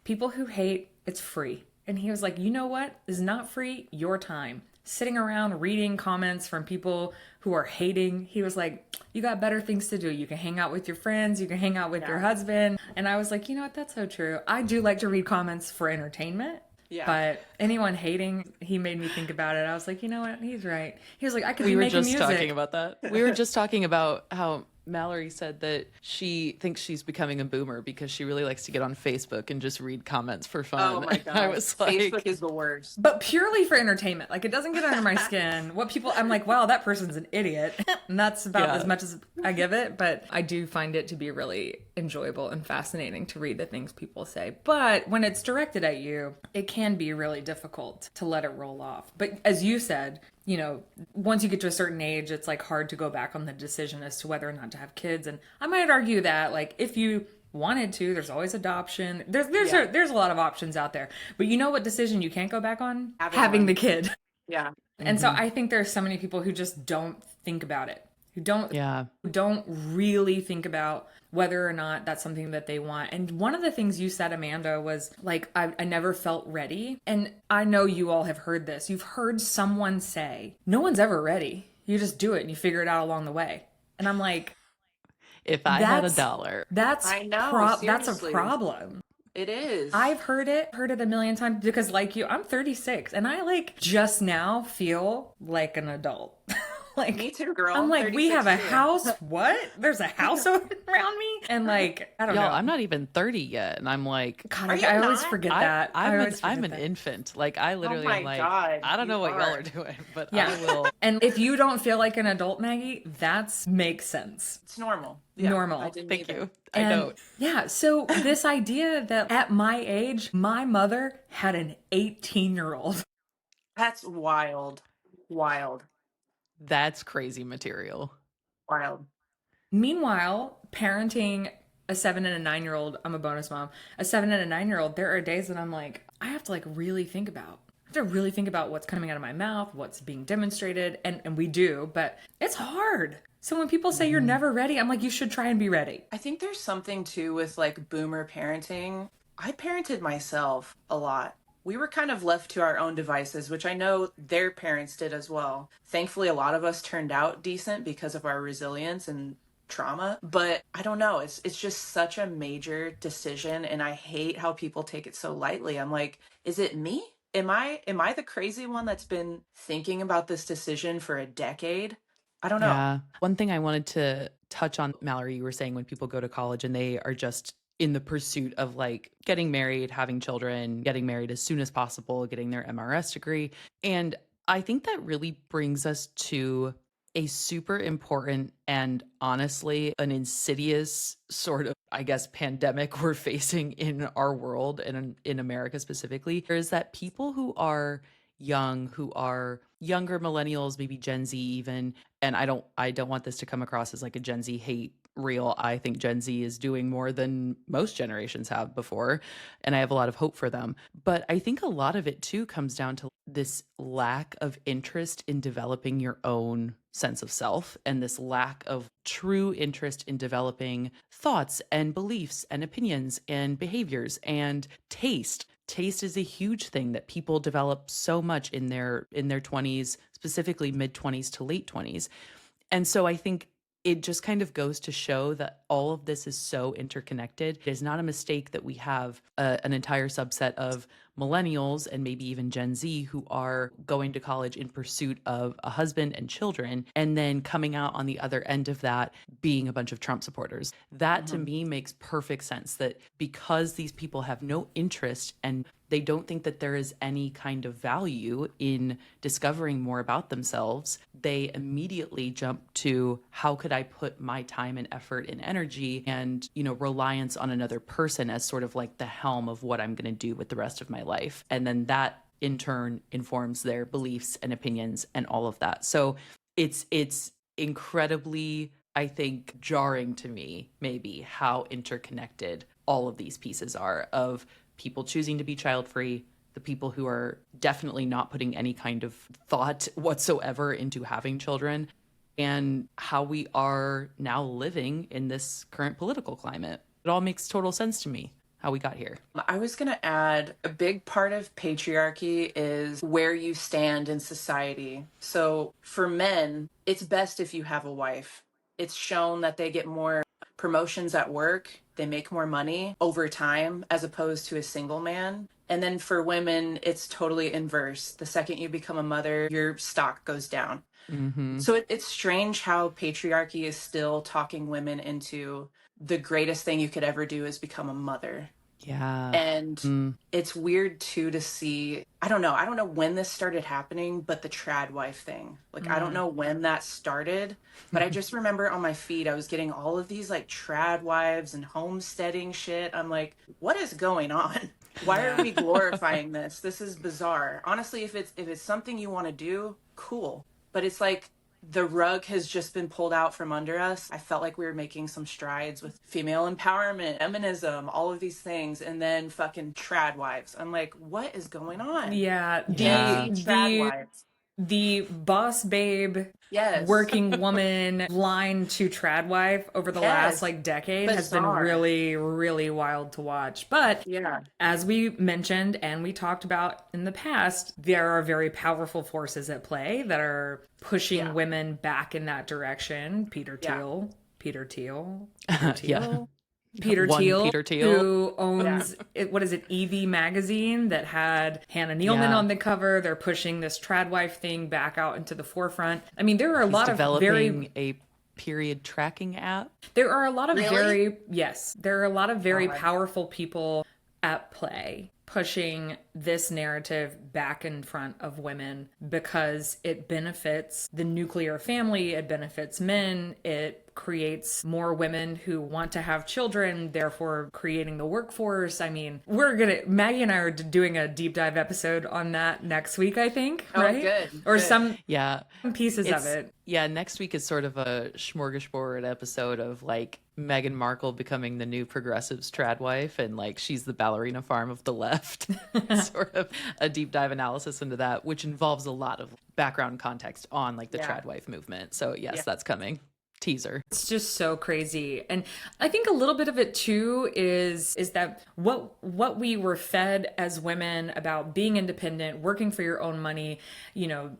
People who hate, it's free. And he was like, you know what is not free? Your time. Sitting around reading comments from people who are hating. He was like, you got better things to do. You can hang out with your friends. You can hang out with your husband. And I was like, you know what? That's so true. I do like to read comments for entertainment. yeah. But anyone hating, he made me think about it. I was like, you know what? He's right. He was like, I could We be were making just music. talking about that. We were just talking about how Mallory said that she thinks she's becoming a boomer because she really likes to get on Facebook and just read comments for fun. Oh my god. I was like, Facebook is the worst. But purely for entertainment. Like, it doesn't get under my skin. What people, I'm like, wow, that person's an idiot. And that's about as much as I give it. But I do find it to be really enjoyable and fascinating to read the things people say. But when it's directed at you, it can be really difficult to let it roll off. But as you said, you know, once you get to a certain age, it's like hard to go back on the decision as to whether or not to have kids. And I might argue that, like, if you wanted to, there's always adoption. There's a lot of options out there. But you know what decision you can't go back on? Having the kid. Yeah. And so I think there's so many people who just don't think about it. Who don't really think about whether or not that's something that they want. And one of the things you said, Amanda, was like, I never felt ready. And I know you all have heard this. You've heard someone say, no one's ever ready. You just do it and you figure it out along the way. And I'm like, if I had $1. That's I know, that's a seriously. problem. It is. I've heard it a million times because, like you, I'm 36 and I like just now feel like an adult. Like, me too, girl. I'm like, we 36 have a too. house. What? There's a house around me, and like, I don't y'all, know. I'm not even 30 yet, and I'm like, God, Are you I always not? forget that. I'm an infant. Like, I literally my am like, God, I don't know you what y'all are. are doing, but Yeah. I will. And if you don't feel like an adult, Maggie, that's makes sense. It's normal. Yeah, Normal. I didn't Thank either. you. I And don't. yeah, so this idea that at my age, my mother had an 18-year-old. That's wild. Wild. That's crazy material. Wild. Meanwhile, parenting a 7 and a 9-year-old, I'm a bonus mom, a 7 and a 9-year-old, there are days that I'm like, I have to like really think about. I have to really think about what's coming out of my mouth, what's being demonstrated, and we do, but it's hard. So when people say you're never ready, I'm like, you should try and be ready. I think there's something too with like boomer parenting. I parented myself a lot. We were kind of left to our own devices, which I know their parents did as well. Thankfully, a lot of us turned out decent because of our resilience and trauma. But I don't know. It's just such a major decision, and I hate how people take it so lightly. I'm like, is it me? Am I the crazy one that's been thinking about this decision for a decade? I don't know. Yeah. One thing I wanted to touch on, Mallory, you were saying when people go to college and they are just in the pursuit of like getting married, having children, getting married as soon as possible, getting their MRS degree. And I think that really brings us to a super important and honestly an insidious sort of, I guess, pandemic we're facing in our world and in America specifically. Is that people who are young, who are younger millennials, maybe Gen Z even, and I don't want this to come across as like a Gen Z hate reel. I think Gen Z is doing more than most generations have before, and I have a lot of hope for them. But I think a lot of it too comes down to this lack of interest in developing your own sense of self and this lack of true interest in developing thoughts and beliefs and opinions and behaviors and taste. Taste is a huge thing that people develop so much in their 20s, specifically mid 20s to late 20s. And so I think it just kind of goes to show that all of this is so interconnected. It is not a mistake that we have an entire subset of millennials and maybe even Gen Z who are going to college in pursuit of a husband and children, and then coming out on the other end of that being a bunch of Trump supporters. That to me makes perfect sense, that because these people have no interest and they don't think that there is any kind of value in discovering more about themselves, they immediately jump to, how could I put my time and effort and energy and, reliance on another person as sort of like the helm of what I'm going to do with the rest of my life. And then that in turn informs their beliefs and opinions and all of that. So it's incredibly, I think, jarring to me, maybe, how interconnected all of these pieces are, of people choosing to be child-free, the people who are definitely not putting any kind of thought whatsoever into having children, and how we are now living in this current political climate. It all makes total sense to me, how we got here. I was going to add, a big part of patriarchy is where you stand in society. So for men, it's best if you have a wife. It's shown that they get more promotions at work, they make more money over time as opposed to a single man. And then for women, it's totally inverse. The second you become a mother, your stock goes down. Mm-hmm. So it's strange how patriarchy is still talking women into the greatest thing you could ever do is become a mother. Yeah. And it's weird too to see, I don't know when this started happening, but the trad wife thing, like, I don't know when that started, but I just remember on my feed, I was getting all of these like trad wives and homesteading shit. I'm like, what is going on? Why are we glorifying this? This is bizarre. Honestly, if it's something you want to do, cool. But it's like, the rug has just been pulled out from under us. I felt like we were making some strides with female empowerment, feminism, all of these things, and then fucking trad wives. I'm like, what is going on? Yeah, Trad wives. The boss babe, Yes. working woman line to trad wife over the last like decade has been Bizarre. really, really wild to watch. But Yeah. as we mentioned and we talked about in the past, there are very powerful forces at play that are pushing women back in that direction. Peter Thiel. Yeah. Peter One Thiel, Peter Thiel. who owns what is it, EV magazine, that had Hannah Nealman on the cover. They're pushing this trad wife thing back out into the forefront. I mean, there are a lot of developing a period tracking app. there are a lot of Really? there are a lot of very powerful people at play pushing this narrative back in front of women because it benefits the nuclear family, it benefits men, it creates more women who want to have children, therefore creating the workforce. I mean, Maggie and I are doing a deep dive episode on that next week, I think, right? Good. Or Good. some Yeah. pieces of it. Yeah, next week is sort of a smorgasbord episode of like Meghan Markle becoming the new progressives trad wife, and like she's the ballerina farm of the left. Sort of a deep dive analysis into that, which involves a lot of background context on like the trad wife movement. So yes, that's coming. Teaser. It's just so crazy. And I think a little bit of it too is that what we were fed as women about being independent, working for your own money,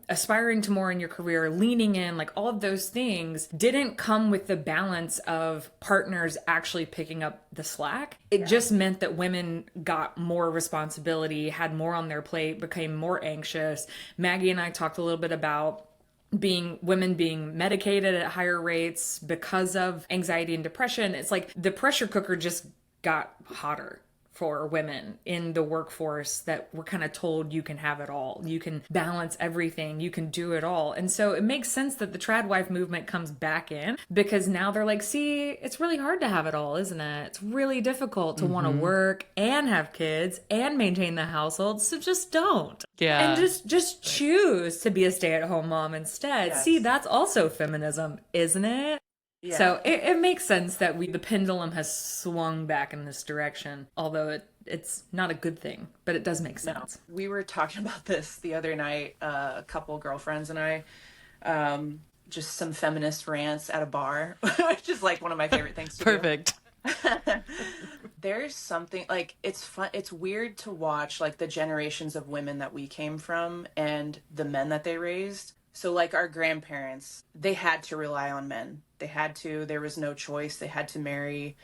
aspiring to more in your career, leaning in, like all of those things didn't come with the balance of partners actually picking up the slack. It just meant that women got more responsibility, had more on their plate, became more anxious. Maggie and I talked a little bit about women being medicated at higher rates because of anxiety and depression. It's like the pressure cooker just got hotter for women in the workforce, that we're kind of told you can have it all. You can balance everything. You can do it all. And so it makes sense that the trad wife movement comes back in, because now they're like, see, it's really hard to have it all, isn't it? It's really difficult to want to work and have kids and maintain the household. So just don't. Yeah. And just choose to be a stay-at-home mom instead. Yes. See, that's also feminism, isn't it? Yeah. So it makes sense that the pendulum has swung back in this direction, although it's not a good thing, but it does make sense. No. We were talking about this the other night, a couple girlfriends and I, just some feminist rants at a bar, which is like one of my favorite things to Perfect. do. There's something like, it's fun. It's weird to watch like the generations of women that we came from and the men that they raised. So like our grandparents, they had to rely on men. There was no choice. They had to marry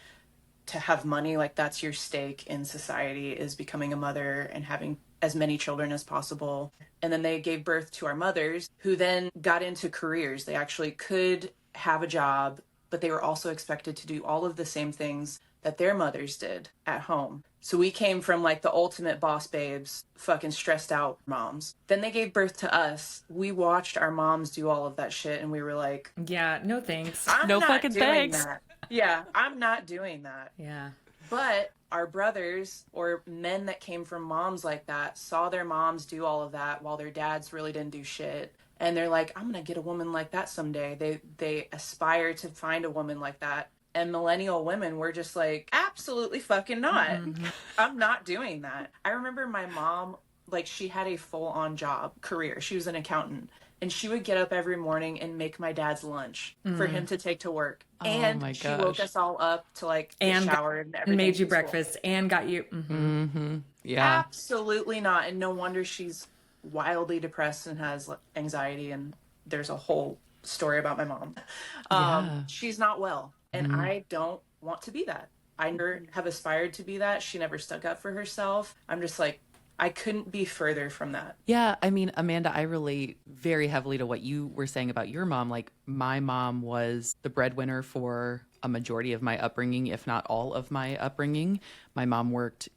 to have money. Like that's your stake in society, is becoming a mother and having as many children as possible. And then they gave birth to our mothers, who then got into careers. They actually could have a job, but they were also expected to do all of the same things that their mothers did at home. So we came from like the ultimate boss babes, fucking stressed out moms. Then they gave birth to us. We watched our moms do all of that shit and we were like, Yeah, no thanks. I'm No not fucking doing thanks. that. Yeah, I'm not doing that. Yeah. But our brothers or men that came from moms like that saw their moms do all of that while their dads really didn't do shit. And they're like, I'm going to get a woman like that someday. They aspire to find a woman like that. And millennial women were just like, absolutely fucking not. Mm-hmm. I'm not doing that. I remember my mom, like she had a full-on job career. She was an accountant. And she would get up every morning and make my dad's lunch for him to take to work. Oh and my she woke us all up to like get showered and everything. Made you breakfast and got you. Yeah. Absolutely not. And no wonder she's wildly depressed and has anxiety. And there's a whole story about my mom. She's not well. And I don't want to be that. I never have aspired to be that. She never stuck up for herself. I'm just like, I couldn't be further from that. Yeah, I mean, Amanda, I relate very heavily to what you were saying about your mom. Like, my mom was the breadwinner for a majority of my upbringing, if not all of my upbringing. My mom worked,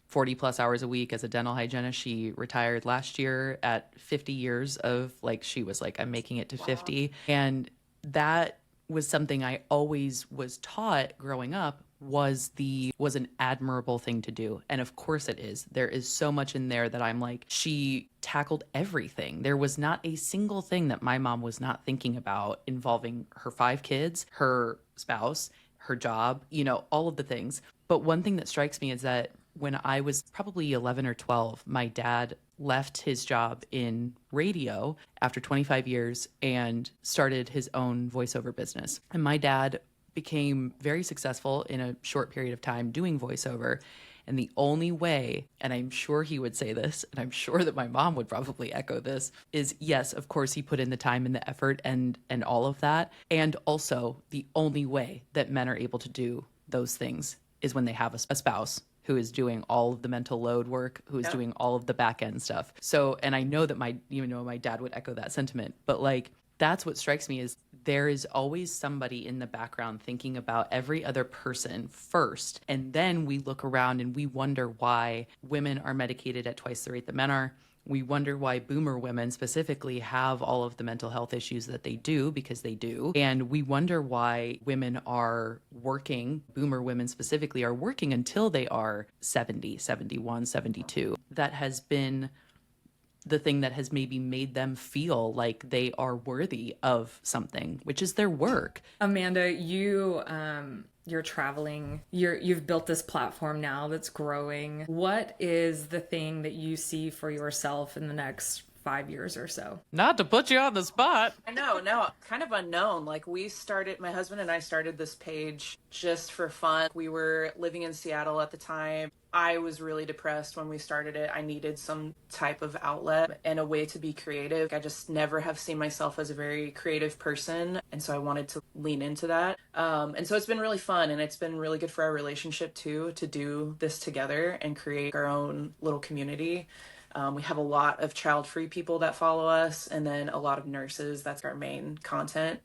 40 plus hours a week as a dental hygienist. She retired last year at 50 years of, like, she was like, I'm making it to 50. And that was something I always was taught growing up was an admirable thing to do. And of course it is. There is so much in there that I'm like, she tackled everything. There was not a single thing that my mom was not thinking about involving her 5 kids, her spouse, her job, all of the things. But one thing that strikes me is that when I was probably 11 or 12, my dad left his job in radio after 25 years and started his own voiceover business. And my dad became very successful in a short period of time doing voiceover. And the only way, and I'm sure he would say this, and I'm sure that my mom would probably echo this, is yes, of course, he put in the time and the effort and all of that. And also the only way that men are able to do those things is when they have a spouse who is doing all of the mental load work, who is doing all of the back end stuff. So, and I know that my dad would echo that sentiment, but like, that's what strikes me is there is always somebody in the background thinking about every other person first. And then we look around and we wonder why women are medicated at twice the rate that men are. We wonder why boomer women specifically have all of the mental health issues that they do, because they do. And we wonder why women are working, boomer women specifically, are working until they are 70, 71, 72. That has been the thing that has maybe made them feel like they are worthy of something, which is their work. Amanda, you're traveling. You've built this platform now that's growing. What is the thing that you see for yourself in the next 5 years or so? Not to put you on the spot. I know, no, kind of unknown. Like my husband and I started this page just for fun. We were living in Seattle at the time. I was really depressed when we started it. I needed some type of outlet and a way to be creative. I just never have seen myself as a very creative person. And so I wanted to lean into that. And so it's been really fun, and it's been really good for our relationship too, to do this together and create our own little community. We have a lot of child-free people that follow us, and then a lot of nurses. That's our main content.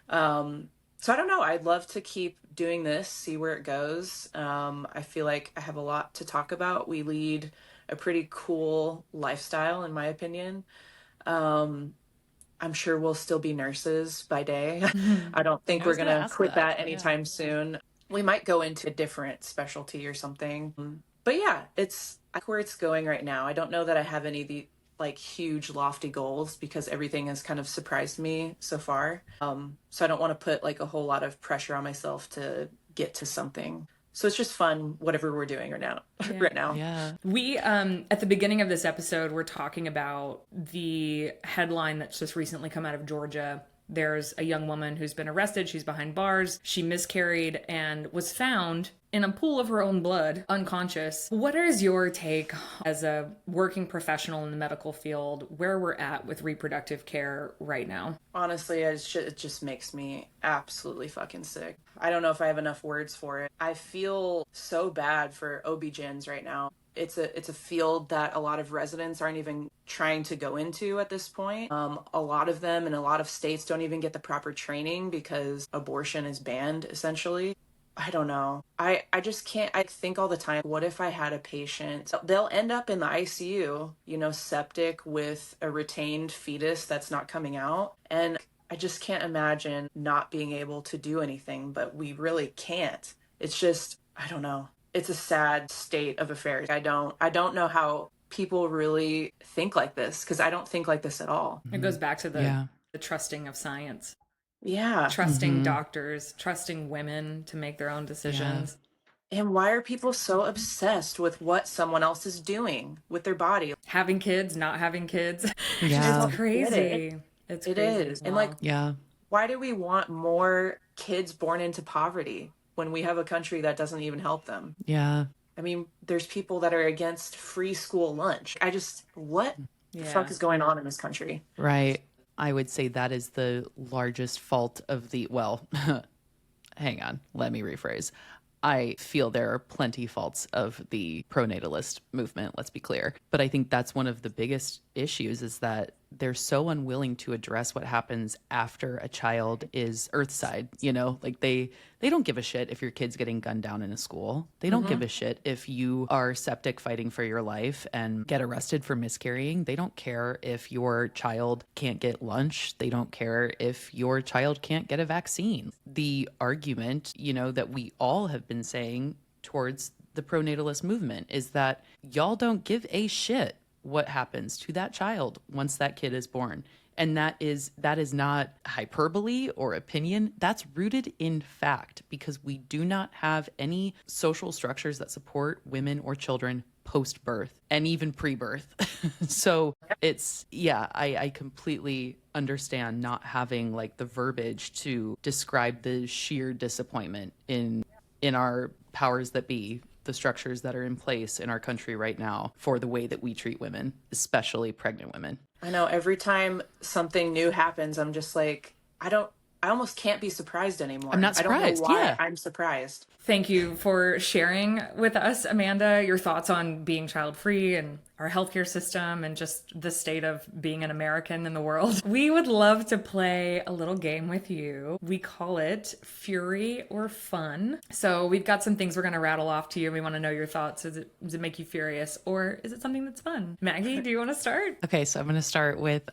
So I don't know. I'd love to keep doing this, see where it goes. I feel like I have a lot to talk about. We lead a pretty cool lifestyle, in my opinion. I'm sure we'll still be nurses by day. I don't think we're going to quit that anytime soon. We might go into a different specialty or something. But yeah, it's where it's going right now. I don't know that I have any of the huge lofty goals, because everything has kind of surprised me so far. So I don't want to put a whole lot of pressure on myself to get to something. So it's just fun, whatever we're doing right now. Yeah. We, at the beginning of this episode, we're talking about the headline that's just recently come out of Georgia. There's a young woman who's been arrested. She's behind bars. She miscarried and was found in a pool of her own blood, unconscious. What is your take as a working professional in the medical field, where we're at with reproductive care right now? Honestly, it just makes me absolutely fucking sick. I don't know if I have enough words for it. I feel so bad for OB-GYNs right now. It's a field that a lot of residents aren't even trying to go into at this point. A lot of them in a lot of states don't even get the proper training because abortion is banned, essentially. I don't know. I just can't. I think all the time, what if I had a patient? They'll end up in the ICU, septic with a retained fetus that's not coming out. And I just can't imagine not being able to do anything, but we really can't. It's just, I don't know. It's a sad state of affairs. I don't know how people really think like this, because I don't think like this at all. It goes back to the trusting of science. Yeah. Trusting doctors, trusting women to make their own decisions. Yeah. And why are people so obsessed with what someone else is doing with their body? Having kids, not having kids. Yeah. It's crazy. It's crazy. It is. Wow. And why do we want more kids born into poverty when we have a country that doesn't even help them? Yeah. I mean, there's people that are against free school lunch. What the fuck is going on in this country? Right. I would say that is the largest fault of hang on, let me rephrase. I feel there are plenty faults of the pronatalist movement, let's be clear. But I think that's one of the biggest issues, is that they're so unwilling to address what happens after a child is earthside. Like they don't give a shit if your kid's getting gunned down in a school. They don't give a shit if you are septic fighting for your life and get arrested for miscarrying. They don't care if your child can't get lunch. They don't care if your child can't get a vaccine. The argument, that we all have been saying towards the pronatalist movement is that y'all don't give a shit what happens to that child once that kid is born. And that is not hyperbole or opinion. That's rooted in fact, because we do not have any social structures that support women or children post-birth and even pre-birth. So I completely understand not having like the verbiage to describe the sheer disappointment in our powers that be, the structures that are in place in our country right now for the way that we treat women, especially pregnant women. I know every time something new happens, I'm just like, I almost can't be surprised anymore. I'm not surprised. I don't know why I'm surprised. Thank you for sharing with us, Amanda, your thoughts on being child-free and our healthcare system and just the state of being an American in the world. We would love to play a little game with you. We call it Fury or Fun. So we've got some things we're going to rattle off to you. We want to know your thoughts. Does it make you furious, or is it something that's fun? Maggie, do you want to start? Okay, so I'm going to start with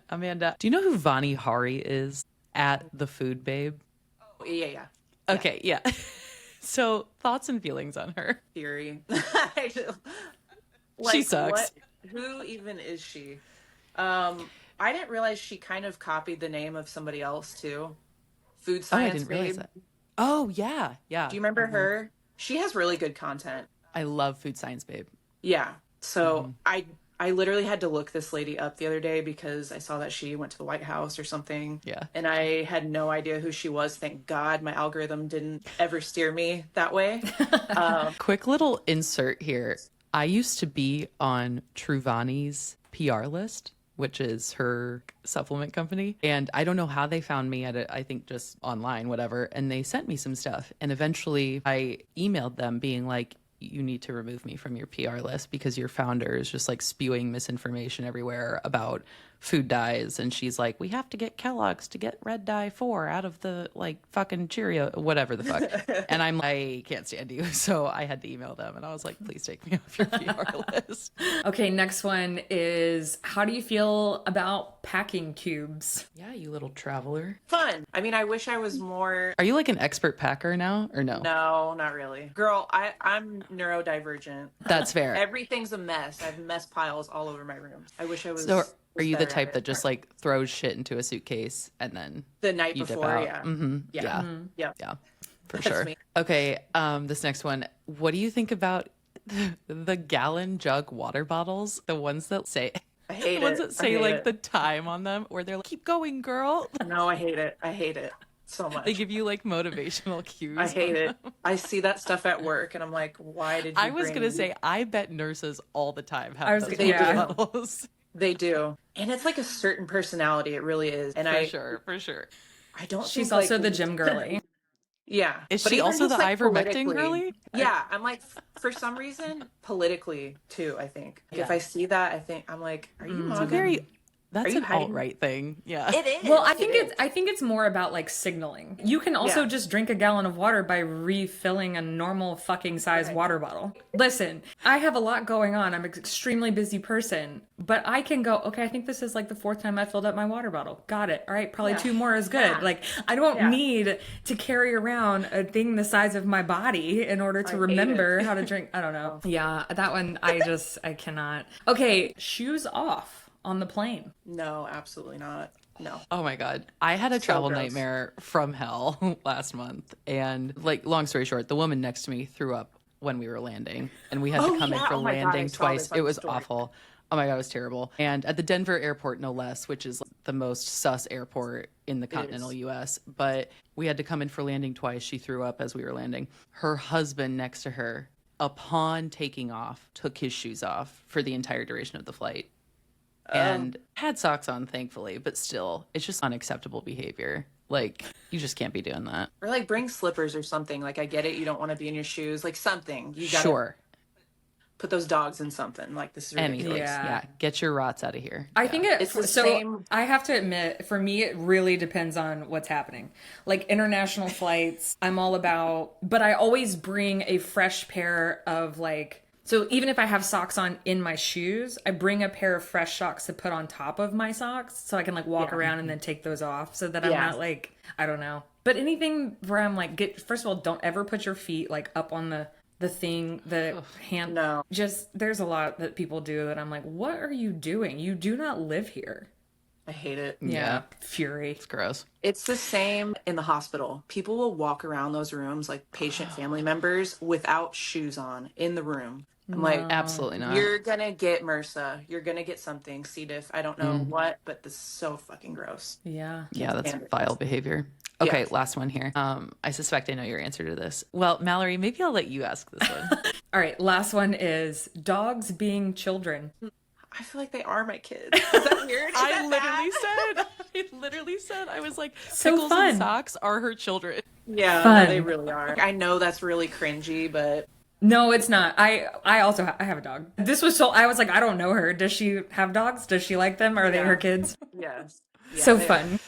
Amanda. Do you know who Vani Hari is at The Food Babe? Oh, yeah. Okay, yeah. So thoughts and feelings on her. Theory. She sucks. Who even is she? I didn't realize she kind of copied the name of somebody else too. Food Science I didn't realize Babe. that. Oh, yeah. Do you remember her? She has really good content. I love Food Science Babe. Yeah. So I literally had to look this lady up the other day because I saw that she went to the White House or something. Yeah. And I had no idea who she was. Thank God my algorithm didn't ever steer me that way. Quick little insert here. I used to be on Truvani's PR list, which is her supplement company. And I don't know how they found me I think just online, whatever. And they sent me some stuff. And eventually I emailed them being like, you need to remove me from your PR list because your founder is just like spewing misinformation everywhere about food dyes. And she's like, we have to get Kellogg's to get red dye 4 out of the like fucking Cheerio, whatever the fuck. And I'm like, I can't stand you. So I had to email them and I was like, please take me off your PR list. Okay, next one is, how do you feel about packing cubes? Yeah, you little traveler. Fun. I mean, I wish I was more. Are you like an expert packer now or no? No, not really. Girl, I'm neurodivergent. That's fair. Everything's a mess. I have mess piles all over my room. I wish I was. So are you the better type at that it. just like throws shit into a suitcase and then The night you dip before, out? yeah. Mm-hmm. Yeah. Yeah. Yeah. For That's sure. me. Okay, this next one. What do you think about the gallon jug water bottles? The ones that say I hate the ones it. that I say hate like it. the time on them, where they're like, keep going, girl. No, I hate it. I hate it. so much. They give you like motivational cues. I hate it. I see that stuff at work and I'm like, why did you I was bring gonna say, I bet nurses all the time I have was those gonna- water yeah. bottles. They do. And it's like a certain personality. It really is. And For sure. I don't She's think, also like, the gym girly. Yeah. Is But she even also just, the like, ivermectin politically- girly? Yeah. I'm like, for some reason, politically too, I think. Like, if Yeah. I see that, I'm like, are you mugging? That's you an hiding? alt-right thing. Yeah. It is. Well, I It is. think it's more about like signaling. You can also Yeah. just drink a gallon of water by refilling a normal fucking size water bottle. Listen, I have a lot going on. I'm an extremely busy person, but I can go, okay, I think this is like the 4th time I filled up my water bottle. Got it. All right, probably 2 more is good. Yeah. Like I don't Yeah. need to carry around a thing the size of my body in order to hate remember it. how to drink. I don't know. Yeah, that one I cannot. Okay, shoes off on the plane. No, absolutely not. No. Oh my God. I had a So travel gross. nightmare from hell last month. And like, long story short, the woman next to me threw up when we were landing. And we had to come in for Oh my God, I landing saw twice. this on It the was story. awful. Oh my God, it was terrible. And at the Denver airport, no less, which is like the most sus airport in the continental US. But we had to come in for landing twice. She threw up as we were landing. Her husband next to her, upon taking off, took his shoes off for the entire duration of the flight. And had socks on, thankfully, but still, it's just unacceptable behavior. Like, you just can't be doing that. Or like bring slippers or something. Like I get it, you don't want to be in your shoes. Like something. You gotta Sure. put those dogs in something. Like this is ridiculous. Anything. Yeah. Yeah. Get your rots out of here. I think It's the same- I have to admit, for me, it really depends on what's happening. Like international flights, I'm all about, but I always bring a fresh pair of like, so even if I have socks on in my shoes, I bring a pair of fresh socks to put on top of my socks so I can like walk around and then take those off so that I'm Yeah. not like, I don't know. But anything where I'm like, first of all, don't ever put your feet like up on the thing, the hand. No. Just, there's a lot that people do that I'm like, what are you doing? You do not live here. I hate it. Yeah. Fury. It's gross. It's the same in the hospital. People will walk around those rooms, like patient family members, without shoes on in the room. I'm like, Absolutely not. you're gonna get MRSA. You're gonna get something, C. diff. I don't know what, but this is so fucking gross. Yeah. Yeah, that's standard. vile behavior. Okay, Yeah. last one here. I suspect I know your answer to this. Well, Mallory, maybe I'll let you ask this one. All right. Last one is dogs being children. I feel like they are my kids. Is that weird? Is that I literally said, I was like, So pickles fun. and socks are her children. Yeah, Fun. no, they really are. I know that's really cringy, but No, it's not. I also I have a dog. This was so I was like, I don't know her. Does she have dogs? Does she like them? Are they her kids? yes. Yeah, So they- fun.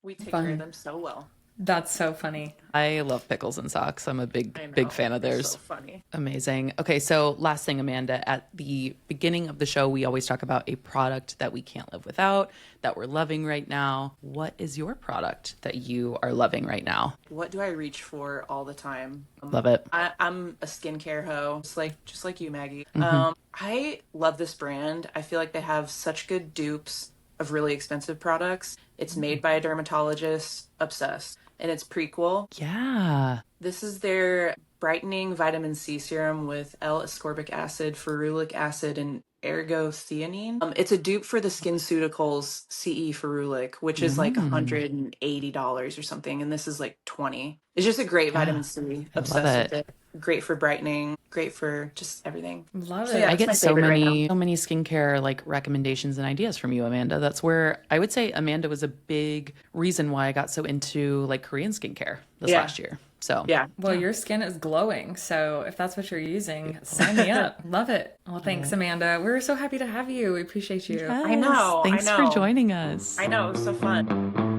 We take Fun. care of them so well. That's so funny. I love pickles and socks. I'm a I big know. fan of They're theirs. So funny. Amazing. Okay, so last thing, Amanda, at the beginning of the show, we always talk about a product that we can't live without, that we're loving right now. What is your product that you are loving right now? What do I reach for all the time? Love it. I'm a skincare hoe, just like you, Maggie. Mm-hmm. I love this brand. I feel like they have such good dupes of really expensive products. It's made by a dermatologist, obsessed, and it's Prequel. Yeah. This is their brightening vitamin C serum with L-ascorbic acid, ferulic acid, and ergothioneine. It's a dupe for the SkinCeuticals CE ferulic, which is like $180 or something, and this is like $20. It's just a great vitamin C. Obsessed with it. Great for brightening. Great for just everything. Love So, it. yeah, I that's my get so favorite right many skincare like recommendations and ideas from you, Amanda. That's where I would say Amanda was a big reason why I got so into like Korean skincare this Yeah. last year. So Yeah. Well, your skin is glowing, so if that's what you're using, sign me up. Love it. Well, thanks, Amanda. We're so happy to have you. We appreciate you. I know, Thanks I for know. joining us. I know, it was so fun.